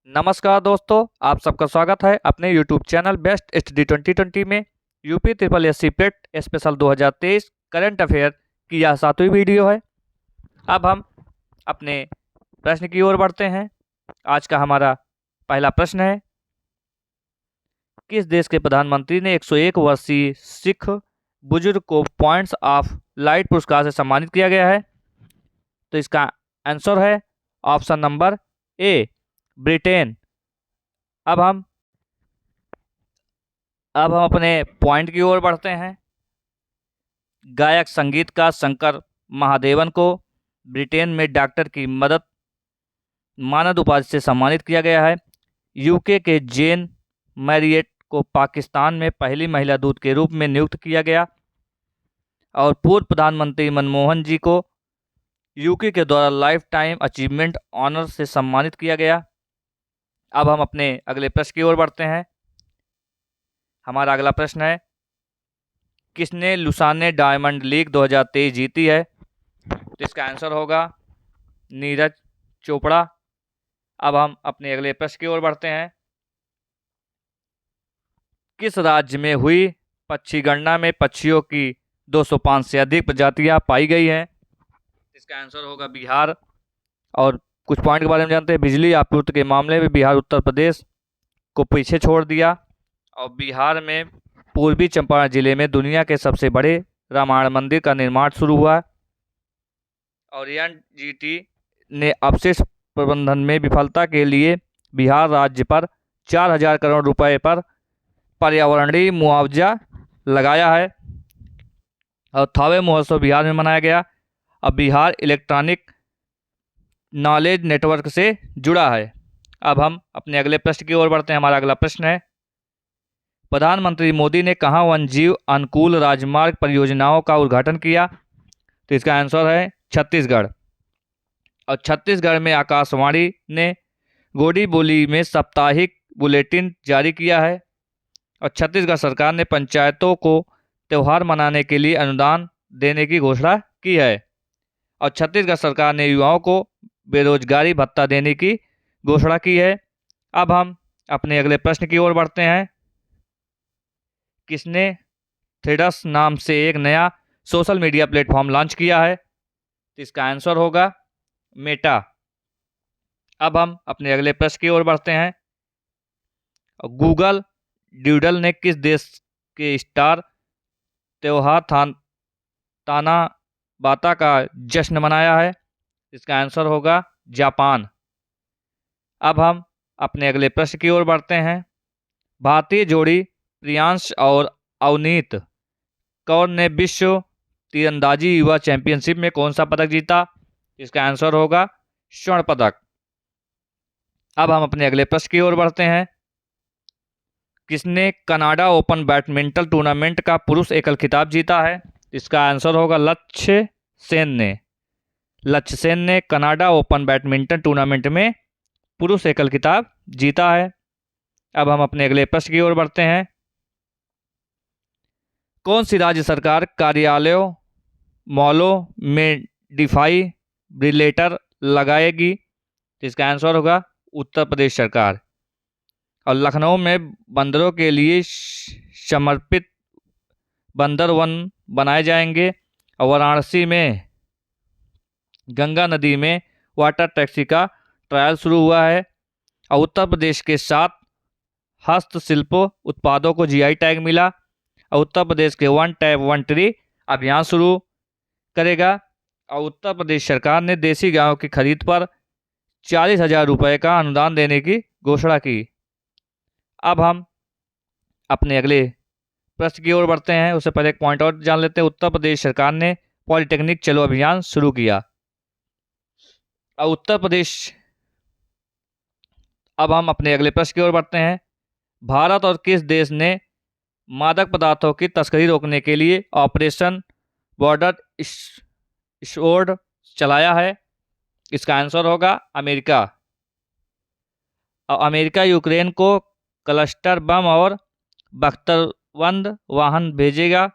नमस्कार दोस्तों, आप सबका स्वागत है अपने यूट्यूब चैनल बेस्ट स्टडी 2020 में। यूपी ट्रिपल एस सी पेट स्पेशल 2023 करंट अफेयर की यह 7वीं वीडियो है। अब हम अपने प्रश्न की ओर बढ़ते हैं। आज का हमारा पहला प्रश्न है, किस देश के प्रधानमंत्री ने 101 वर्षीय सिख बुजुर्ग को पॉइंट्स ऑफ लाइट पुरस्कार से सम्मानित किया गया है? तो इसका आंसर है ऑप्शन नंबर ए, ब्रिटेन। अब हम अपने पॉइंट की ओर बढ़ते हैं। गायक संगीतकार शंकर महादेवन को ब्रिटेन में डॉक्टर की मदद मानद उपाधि से सम्मानित किया गया है। यूके के जेन मैरियट को पाकिस्तान में पहली महिला दूत के रूप में नियुक्त किया गया और पूर्व प्रधानमंत्री मनमोहन जी को यूके के द्वारा लाइफ टाइम अचीवमेंट ऑनर से सम्मानित किया गया। अब हम अपने अगले प्रश्न की ओर बढ़ते हैं। हमारा अगला प्रश्न है, किसने लुसाने डायमंड लीग 2023 जीती है? तो इसका आंसर होगा नीरज चोपड़ा। अब हम अपने अगले प्रश्न की ओर बढ़ते हैं। किस राज्य में हुई पक्षी गणना में पक्षियों की 205 से अधिक प्रजातियां पाई गई हैं? इसका आंसर होगा बिहार। और कुछ पॉइंट के बारे में जानते हैं। बिजली आपूर्ति के मामले में बिहार उत्तर प्रदेश को पीछे छोड़ दिया और बिहार में पूर्वी चंपारण जिले में दुनिया के सबसे बड़े रामायण मंदिर का निर्माण शुरू हुआ और एनजीटी ने अपशिष्ट प्रबंधन में विफलता के लिए बिहार राज्य पर 4,000 करोड़ रुपए पर पर्यावरणीय मुआवजा लगाया है और थावे महोत्सव बिहार में मनाया गया। अब बिहार इलेक्ट्रॉनिक नॉलेज नेटवर्क से जुड़ा है। अब हम अपने अगले प्रश्न की ओर बढ़ते हैं। हमारा अगला प्रश्न है, प्रधानमंत्री मोदी ने कहाँ वन्यजीव अनुकूल राजमार्ग परियोजनाओं का उद्घाटन किया? तो इसका आंसर है छत्तीसगढ़। और छत्तीसगढ़ में आकाशवाणी ने गोडी बोली में साप्ताहिक बुलेटिन जारी किया है और छत्तीसगढ़ सरकार ने पंचायतों को त्यौहार मनाने के लिए अनुदान देने की घोषणा की है और छत्तीसगढ़ सरकार ने युवाओं को बेरोजगारी भत्ता देने की घोषणा की है। अब हम अपने अगले प्रश्न की ओर बढ़ते हैं। किसने थ्रेड्स नाम से एक नया सोशल मीडिया प्लेटफॉर्म लॉन्च किया है? तो इसका आंसर होगा मेटा। अब हम अपने अगले प्रश्न की ओर बढ़ते हैं। गूगल ड्यूडल ने किस देश के स्टार त्योहार ताना बाता का जश्न मनाया है? इसका आंसर होगा जापान। अब हम अपने अगले प्रश्न की ओर बढ़ते हैं। भारतीय जोड़ी प्रियांश और अवनीत कौर ने विश्व तीरंदाजी युवा चैंपियनशिप में कौन सा पदक जीता? इसका आंसर होगा स्वर्ण पदक। अब हम अपने अगले प्रश्न की ओर बढ़ते हैं। किसने कनाडा ओपन बैडमिंटन टूर्नामेंट का पुरुष एकल खिताब जीता है? इसका आंसर होगा लक्ष्य सेन ने कनाडा ओपन बैडमिंटन टूर्नामेंट में पुरुष एकल खिताब जीता है। अब हम अपने अगले प्रश्न की ओर बढ़ते हैं। कौन सी राज्य सरकार कार्यालयों मॉलों में डिफाइब्रिलेटर लगाएगी? इसका आंसर होगा उत्तर प्रदेश सरकार। और लखनऊ में बंदरों के लिए समर्पित बंदर वन बनाए जाएंगे और वाराणसी में गंगा नदी में वाटर टैक्सी का ट्रायल शुरू हुआ है और उत्तर प्रदेश के 7 हस्तशिल्प उत्पादों को जीआई टैग मिला और उत्तर प्रदेश के वन टैप वन ट्री अभियान शुरू करेगा और उत्तर प्रदेश सरकार ने देसी गायों की खरीद पर 40,000 रुपये का अनुदान देने की घोषणा की। अब हम अपने अगले प्रश्न की ओर बढ़ते हैं। उससे पहले एक पॉइंट और जान लेते हैं। उत्तर प्रदेश सरकार ने पॉलिटेक्निक चलो अभियान शुरू किया और उत्तर प्रदेश। अब हम अपने अगले प्रश्न की ओर बढ़ते हैं। भारत और किस देश ने मादक पदार्थों की तस्करी रोकने के लिए ऑपरेशन बॉर्डर स्वॉर्ड चलाया है? इसका आंसर होगा अमेरिका। और अमेरिका यूक्रेन को क्लस्टर बम और बख्तरबंद वाहन भेजेगा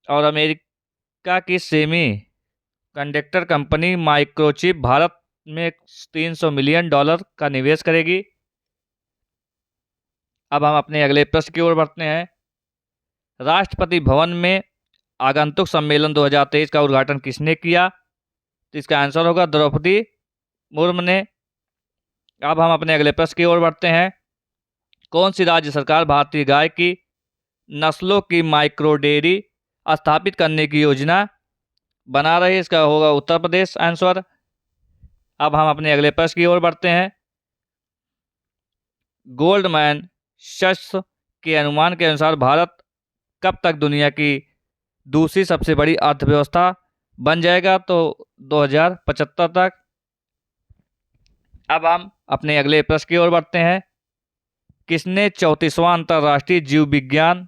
और अमेरिका की semi conductor company microchip Bharat में $300 मिलियन का निवेश करेगी। अब हम अपने अगले प्रश्न की ओर बढ़ते हैं। राष्ट्रपति भवन में आगंतुक सम्मेलन 2023 का उद्घाटन किसने किया? तो इसका आंसर होगा द्रौपदी मुर्मू ने। अब हम अपने अगले प्रश्न की ओर बढ़ते हैं। कौन सी राज्य सरकार भारतीय गाय की नस्लों की माइक्रो डेयरी स्थापित करने की योजना बना रही है? इसका होगा उत्तर प्रदेश आंसर। अब हम अपने अगले प्रश्न की ओर बढ़ते हैं। गोल्डमैन सैच्स के अनुमान के अनुसार भारत कब तक दुनिया की दूसरी सबसे बड़ी अर्थव्यवस्था बन जाएगा? तो 2075 तक। अब हम अपने अगले प्रश्न की ओर बढ़ते हैं। किसने 34वां अंतर्राष्ट्रीय जीव विज्ञान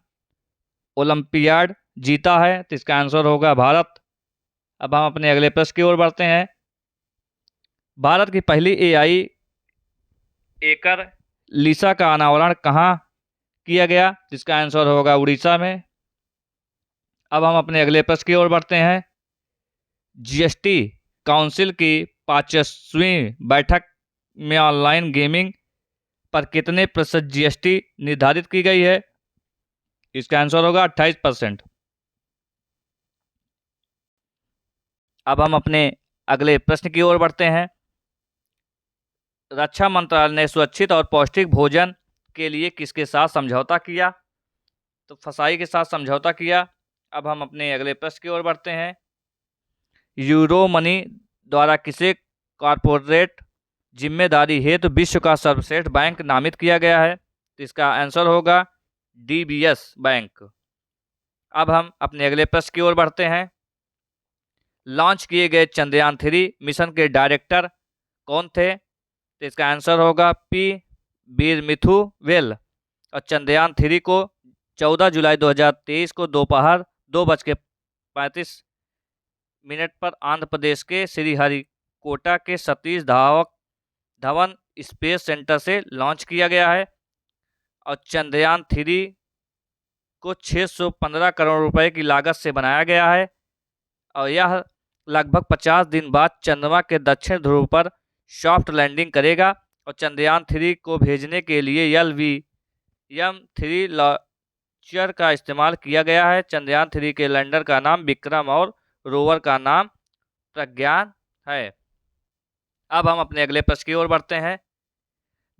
ओलंपियाड जीता है? तो इसका आंसर होगा भारत। अब हम अपने अगले प्रश्न की ओर बढ़ते हैं। भारत की पहली एआई एकर लिसा का अनावरण कहाँ किया गया? जिसका आंसर होगा उड़ीसा में। अब हम अपने अगले प्रश्न की ओर बढ़ते हैं। जीएसटी काउंसिल की 5वीं बैठक में ऑनलाइन गेमिंग पर कितने प्रतिशत जीएसटी निर्धारित की गई है? इसका आंसर होगा 28%। अब हम अपने अगले प्रश्न की ओर बढ़ते हैं। रक्षा मंत्रालय ने सुरक्षित और पौष्टिक भोजन के लिए किसके साथ समझौता किया? तो फसाई के साथ समझौता किया। अब हम अपने अगले प्रश्न की ओर बढ़ते हैं। यूरो मनी द्वारा किसे कॉरपोरेट जिम्मेदारी हेतु विश्व का सर्वश्रेष्ठ बैंक नामित किया गया है? तो इसका आंसर होगा डीबीएस बैंक। अब हम अपने अगले प्रश्न की ओर बढ़ते हैं। लॉन्च किए गए चंद्रयान 3 मिशन के डायरेक्टर कौन थे? तो इसका आंसर होगा पी वीर मिथु वेल। और चंद्रयान 3 को 14 जुलाई 2023 को दोपहर 2:35 पर आंध्र प्रदेश के श्रीहरिकोटा के सतीश धवन स्पेस सेंटर से लॉन्च किया गया है। और चंद्रयान 3 को 615 करोड़ रुपए की लागत से बनाया गया है। और यह लगभग 50 दिन बाद चंद्रमा के दक्षिण ध्रुव पर सॉफ्ट लैंडिंग करेगा। और चंद्रयान 3 को भेजने के लिए LVM-3 लॉन्चर का इस्तेमाल किया गया है। चंद्रयान 3 के लैंडर का नाम विक्रम और रोवर का नाम प्रज्ञान है। अब हम अपने अगले प्रश्न की ओर बढ़ते हैं।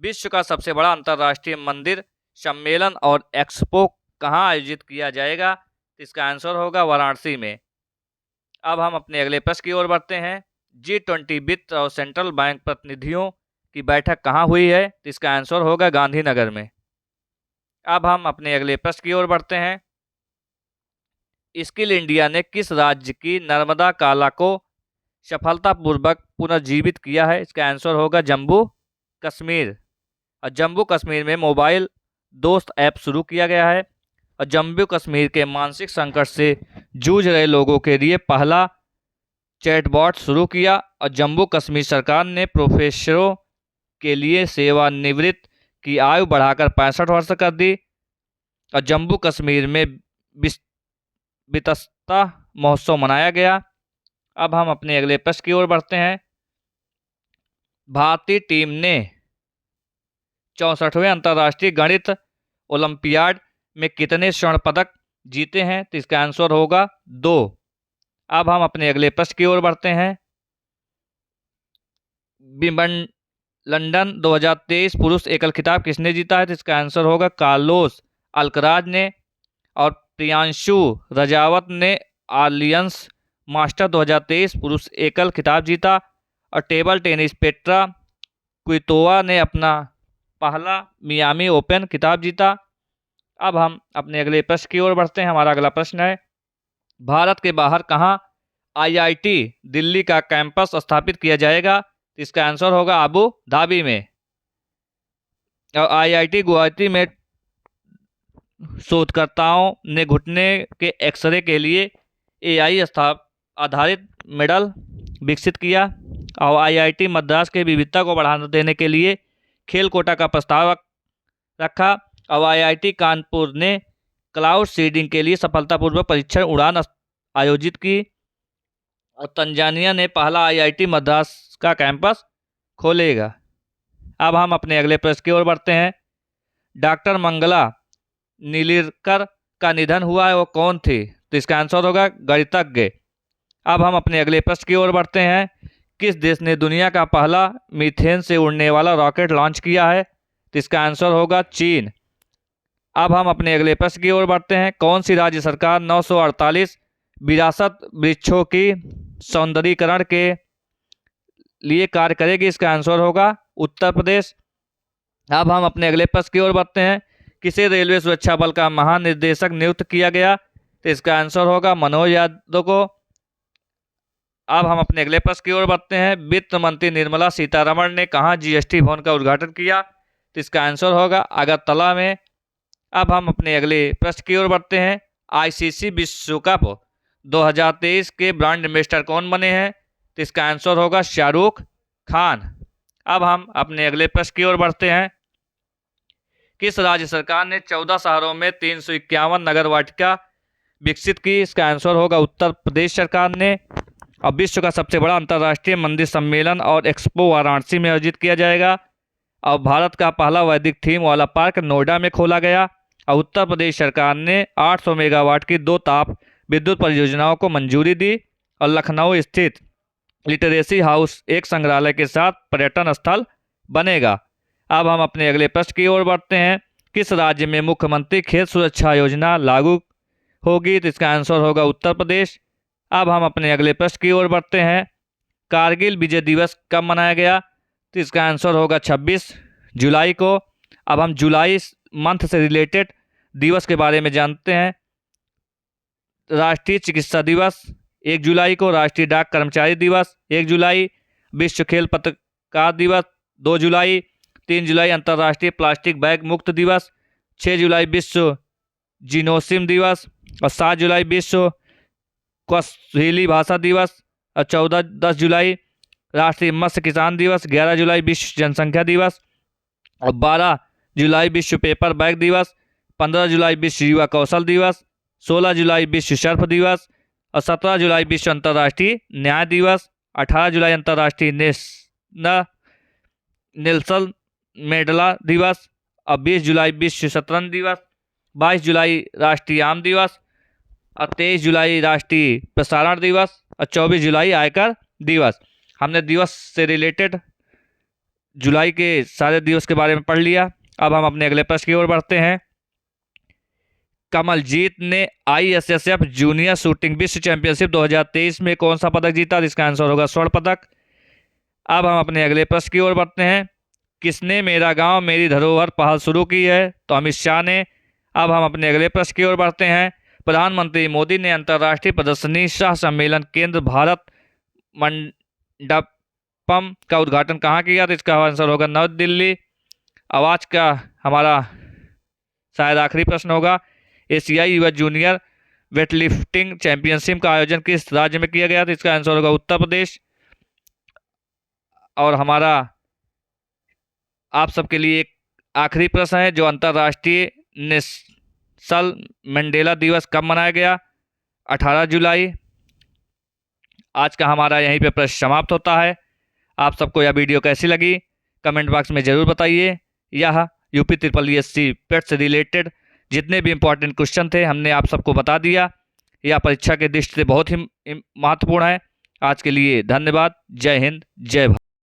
विश्व का सबसे बड़ा अंतर्राष्ट्रीय मंदिर सम्मेलन और एक्सपो कहाँ आयोजित किया जाएगा? इसका आंसर होगा वाराणसी में। अब हम अपने अगले प्रश्न की ओर बढ़ते हैं। G20 वित्त और सेंट्रल बैंक प्रतिनिधियों की बैठक कहाँ हुई है? इसका आंसर होगा गांधीनगर में। अब हम अपने अगले प्रश्न की ओर बढ़ते हैं। स्किल इंडिया ने किस राज्य की नर्मदा काला को सफलतापूर्वक पुनर्जीवित किया है? इसका आंसर होगा जम्मू कश्मीर। और जम्मू कश्मीर में मोबाइल दोस्त ऐप शुरू किया गया है। और जम्मू कश्मीर के मानसिक संकट से जूझ रहे लोगों के लिए पहला चैटबॉट शुरू किया। और जम्मू कश्मीर सरकार ने प्रोफेसरों के लिए सेवानिवृत्त की आयु बढ़ाकर 65 वर्ष कर दी। और जम्मू कश्मीर में वितस्ता महोत्सव मनाया गया। अब हम अपने अगले प्रश्न की ओर बढ़ते हैं। भारतीय टीम ने 64वें अंतर्राष्ट्रीय गणित ओलंपियाड में कितने स्वर्ण पदक जीते हैं? तो इसका आंसर होगा 2। अब हम अपने अगले प्रश्न की ओर बढ़ते हैं। लंदन 2023 पुरुष एकल खिताब किसने जीता है? तो इसका आंसर होगा कार्लोस अल्कराज ने। और प्रियांशु रजावत ने आलियंस मास्टर 2023 पुरुष एकल खिताब जीता। और टेबल टेनिस पेट्रा क्वितोवा ने अपना पहला मियामी ओपन खिताब जीता। अब हम अपने अगले प्रश्न की ओर बढ़ते हैं। हमारा अगला प्रश्न है, भारत के बाहर कहाँ आईआईटी दिल्ली का कैंपस स्थापित किया जाएगा? इसका आंसर होगा अबू धाबी में। और आईआईटी गुवाहाटी में शोधकर्ताओं ने घुटने के एक्सरे के लिए एआई आधारित मॉडल विकसित किया। और आईआईटी मद्रास के विविधता को बढ़ावा देने के लिए खेल कोटा का प्रस्ताव रखा। और आईआईटी कानपुर ने क्लाउड सीडिंग के लिए सफलतापूर्वक परीक्षण उड़ान आयोजित की। और तंजानिया ने पहला आईआईटी मद्रास का कैंपस खोलेगा। अब हम अपने अगले प्रश्न की ओर बढ़ते हैं। डॉक्टर मंगला नीलिरकर का निधन हुआ है, वो कौन थी? तो इसका आंसर होगा गणितज्ञ। अब हम अपने अगले प्रश्न की ओर बढ़ते हैं। किस देश ने दुनिया का पहला मीथेन से उड़ने वाला रॉकेट लॉन्च किया है? तो इसका आंसर होगा चीन। अब हम अपने अगले प्रश्न की ओर बढ़ते हैं। कौन सी राज्य सरकार 948 विरासत वृक्षों की सौंदर्यीकरण के लिए कार्य करेगी? इसका आंसर होगा उत्तर प्रदेश। अब हम अपने अगले प्रश्न की ओर बढ़ते हैं। किसे रेलवे सुरक्षा बल का महानिदेशक नियुक्त किया गया? तो इसका आंसर होगा मनोज यादव को। अब हम अपने अगले प्रश्न की ओर बढ़ते हैं। वित्त मंत्री निर्मला सीतारमण ने कहाँ जीएसटी भवन का उद्घाटन किया? तो इसका आंसर होगा अगरतला में। अब हम अपने अगले प्रश्न की ओर बढ़ते हैं। आईसीसी विश्व कप 2023 के ब्रांड एम्बेसडर कौन बने हैं? तो इसका आंसर होगा शाहरुख खान। अब हम अपने अगले प्रश्न की ओर बढ़ते हैं। किस राज्य सरकार ने 14 शहरों में 351 नगर वाटिका विकसित की? इसका आंसर होगा उत्तर प्रदेश सरकार ने। अब विश्व का सबसे बड़ा अंतर्राष्ट्रीय मंदिर सम्मेलन और एक्सपो वाराणसी में आयोजित किया जाएगा। और भारत का पहला वैदिक थीम वाला पार्क नोएडा में खोला गया। और उत्तर प्रदेश सरकार ने 800 मेगावाट की 2 ताप विद्युत परियोजनाओं को मंजूरी दी। और लखनऊ स्थित लिटरेसी हाउस एक संग्रहालय के साथ पर्यटन स्थल बनेगा। अब हम अपने अगले प्रश्न की ओर बढ़ते हैं। किस राज्य में मुख्यमंत्री खेत सुरक्षा योजना लागू होगी? तो इसका आंसर होगा उत्तर प्रदेश। अब हम अपने अगले प्रश्न की ओर बढ़ते हैं। कारगिल विजय दिवस कब मनाया गया? तो इसका आंसर होगा 26 जुलाई को। अब हम जुलाई मंथ से रिलेटेड दिवस के बारे में जानते हैं। राष्ट्रीय चिकित्सा दिवस 1 जुलाई को, राष्ट्रीय डाक कर्मचारी दिवस 1 जुलाई, विश्व खेल पत्रकार दिवस 2 जुलाई, 3 जुलाई अंतर्राष्ट्रीय प्लास्टिक बैग मुक्त दिवस, 6 जुलाई विश्व जिनोसिम दिवस और 7 जुलाई विश्व क्वाहिली भाषा दिवस और 10 जुलाई राष्ट्रीय मत्स्य किसान दिवस, 11 जुलाई विश्व जनसंख्या दिवस और 12 जुलाई विश्व पेपर बैग दिवस, 15 जुलाई विश्व युवा कौशल दिवस, 16 जुलाई विश्व सर्फ दिवस और 17 जुलाई विश्व अंतर्राष्ट्रीय न्याय दिवस, 18 जुलाई अंतर्राष्ट्रीय नेल्सन मेंडेला दिवस और 20 जुलाई विश्व शतरंज दिवस, 22 जुलाई राष्ट्रीय आम दिवस और 23 जुलाई राष्ट्रीय प्रसारण दिवस और 24 जुलाई आयकर दिवस। हमने दिवस से रिलेटेड जुलाई के सारे दिवस के बारे में पढ़ लिया। अब हम अपने अगले प्रश्न की ओर बढ़ते हैं। कमलजीत ने ISSF जूनियर शूटिंग विश्व चैंपियनशिप 2023 में कौन सा पदक जीता? इसका आंसर होगा स्वर्ण पदक। अब हम अपने अगले प्रश्न की ओर बढ़ते हैं। किसने मेरा गांव मेरी धरोहर पहल शुरू की है? तो अमित शाह ने। अब हम अपने अगले प्रश्न की ओर बढ़ते हैं। प्रधानमंत्री मोदी ने अंतर्राष्ट्रीय प्रदर्शनी सह सम्मेलन केंद्र भारत मंडपम का उद्घाटन कहाँ किया? तो इसका आंसर होगा नई दिल्ली। अब आज का हमारा शायद आखिरी प्रश्न होगा। एशियाई युवा जूनियर वेटलिफ्टिंग चैंपियनशिप का आयोजन किस राज्य में किया गया? तो इसका आंसर होगा उत्तर प्रदेश। और हमारा आप सबके लिए एक आखिरी प्रश्न है, जो अंतर्राष्ट्रीय नेल्सन मंडेला दिवस कब मनाया गया? 18 जुलाई। आज का हमारा यहीं पे प्रश्न समाप्त होता है। आप सबको यह वीडियो कैसी लगी कमेंट बॉक्स में ज़रूर बताइए। यह UPSSC पेट से रिलेटेड जितने भी इम्पोर्टेंट क्वेश्चन थे हमने आप सबको बता दिया। यह परीक्षा के दृष्टि से बहुत ही महत्वपूर्ण है। आज के लिए धन्यवाद। जय हिंद, जय भारत।